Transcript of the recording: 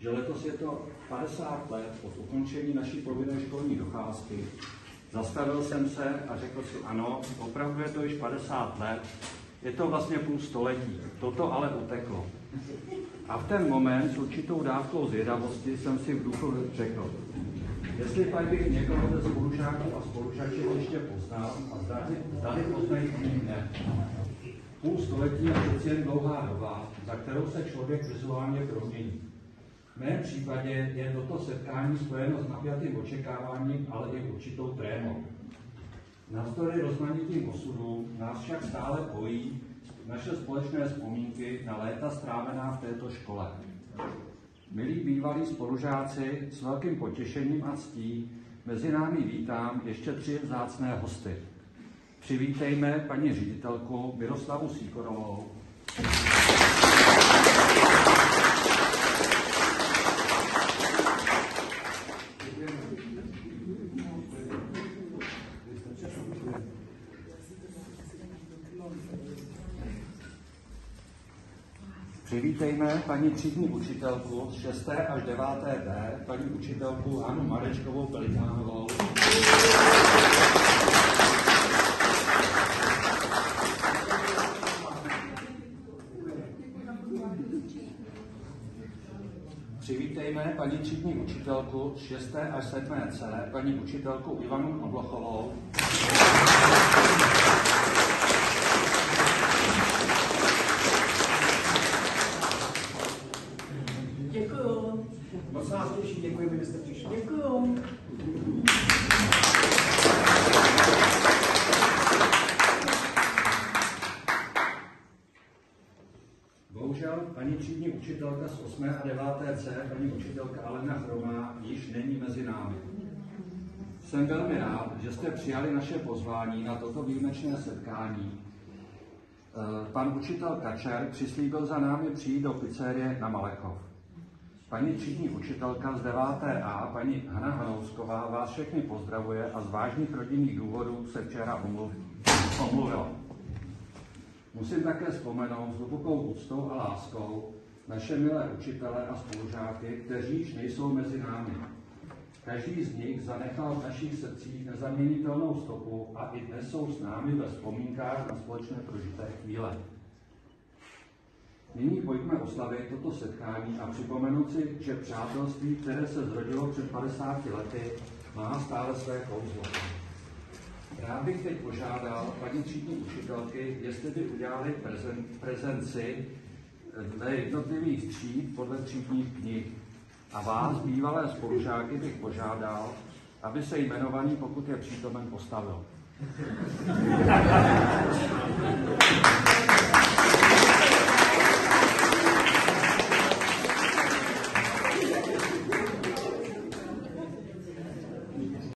že letos je to 50 let od ukončení naší povinné školní docházky. Zastavil jsem se a řekl si, ano, opravdu je to již 50 let, je to vlastně půl století, toto ale uteklo. A v ten moment s určitou dávkou zvědavosti jsem si v duchu řekl, jestli pak bych někoho ze spolužáků a spolužaček ještě poznal a zdali poznají mě. Půl století je přeci jen dlouhá doba, za kterou se člověk vizuálně promění. V mém případě je toto setkání spojeno s napjatým očekáváním, ale i určitou trémou. Navzdory rozmanitým osudům nás však stále pojí naše společné vzpomínky na léta strávená v této škole. Milí bývalí spolužáci, s velkým potěšením a ctí mezi námi vítám ještě 3 vzácné hosty. Přivítejme paní ředitelku Miroslavu Sýkorovou. Přivítejme paní třídní učitelku z 6. až 9. D, paní učitelku Hanu Marečkovou Pelikánovou. Přivítejme paní třídní učitelku z 6. až 7. C, paní učitelku Ivanu Oblochovou. Děkuju. Moc nás těší, děkujeme, že jste přišli. Děkuju. Bohužel paní třídní učitelka z 8. a 9. C, paní učitelka Alena Hromá, již není mezi námi. Jsem velmi rád, že jste přijali naše pozvání na toto výjimečné setkání. Pan učitel Kačer přislíbil za námi přijít do pizzerie na Malechov. Paní třídní učitelka z 9. A, paní Hana Hanousková, vás všechny pozdravuje a z vážných rodinných důvodů se včera omluvila. Musím také vzpomenout s hlubokou úctou a láskou naše milé učitele a spolužáky, kteří již nejsou mezi námi. Každý z nich zanechal v našich srdcích nezaměnitelnou stopu a i dnes jsou s námi ve vzpomínkách na společné prožité chvíle. Nyní pojďme oslavit toto setkání a připomenout si, že přátelství, které se zrodilo před 50 lety, má stále své kouzlo. Rád bych teď požádal paní třídní učitelky, jestli by udělali prezenci dle jednotlivých tříd podle třídních knih. A vás, bývalé spolužáky, bych požádal, aby se jmenovaný, pokud je přítomen, postavil.